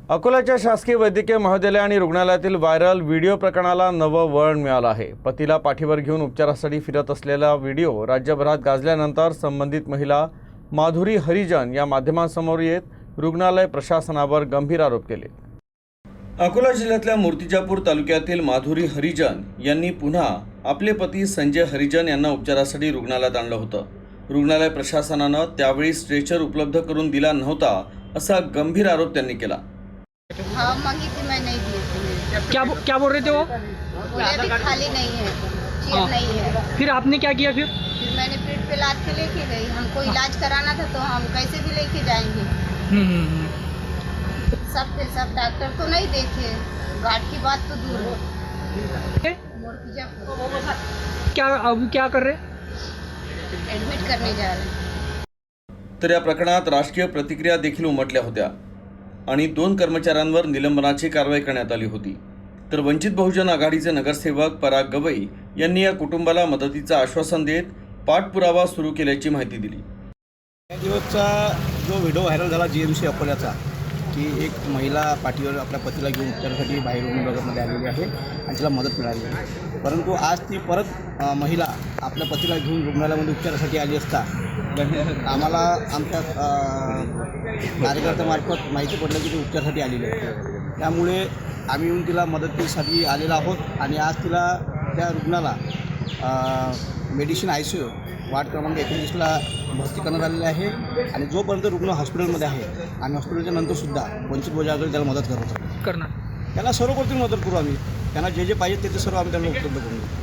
अकोल्याच्या शासकीय वैद्यकीय महाविद्यालय आणि रुग्णालयातील व्हायरल व्हिडिओ प्रकरणाला नवं वळण मिळालं आहे। पतीला पाठीवर घेऊन उपचारासाठी फिरत असलेला व्हिडिओ राज्यभरात गाजल्यानंतर संबंधित महिला माधुरी हरिजन या माध्यमांसमोर येत रुग्णालय प्रशासनावर गंभीर आरोप केले। अकोला जिल्ह्यातल्या मूर्तिजापूर तालुक्यातील माधुरी हरिजन यांनी पुन्हा आपले पती संजय हरिजन यांना उपचारासाठी रुग्णालयात आणलं होतं। रुग्णालय प्रशासनानं त्यावेळी स्ट्रेचर उपलब्ध करून दिला नव्हता असा गंभीर आरोप त्यांनी केला। हाँ मांगी थी, मैं नहीं दी थी। क्या बोल रहे थे वो? बोले अभी खाली नहीं है, चेयर नहीं है। फिर आपने क्या किया? फिर मैंने पेट पे लाद के लेके गई। हमको इलाज कराना था तो हम कैसे भी लेके जाएंगे। सब थे, सब डॉक्टर तो नहीं देखे, गार्ड की बात तो दूर है। क्या अब क्या कर रहे? एडमिट करने जा रहे। तर या प्रकरणात राजकीय प्रतिक्रिया देखील उमटल्या होत्या आणि 2 कर्मचाऱ्यांवर निलंबनाची कारवाई करण्यात आली होती। तर वंचित बहुजन आघाडीचे नगरसेवक पराग गवई यांनी या कुटुंबाला मदतीचं आश्वासन देत पाठपुरावा सुरू केल्याची माहिती दिली। या दिवसचा जो व्हिडिओ व्हायरल झाला GMC अकोल्याचा, की एक महिला पाठीवर आपल्या पतीला घेऊन उपचारासाठी बाहेरून नगरमध्ये आलेली आहे आणि तिला मदत मिळाली आहे। परंतु आज ती परत महिला आपल्या पतीला घेऊन रुग्णालयामध्ये उपचारासाठी आली असता आम्हाला आमच्या कार्यकर्त्यामार्फत माहिती पडलं की ती उपचारासाठी आलेली आहे। त्यामुळे आम्ही येऊन तिला मदतीसाठी आलेलो आहोत आणि आज तिला त्या रुग्णाला मेडिसिन ICU वार्ड क्रमांक 19ला भरती करण्यात आलेले आहे आणि जोपर्यंत रुग्ण हॉस्पिटलमध्ये आहे आणि हॉस्पिटलच्या नंतरसुद्धा वंचित बहुजन आघाडी त्याला मदत करत करणार त्यांना सर्व गोष्टी मदत करू। आम्ही त्यांना जे जे पाहिजे ते सर्व आम्ही त्यांना उपलब्ध करू।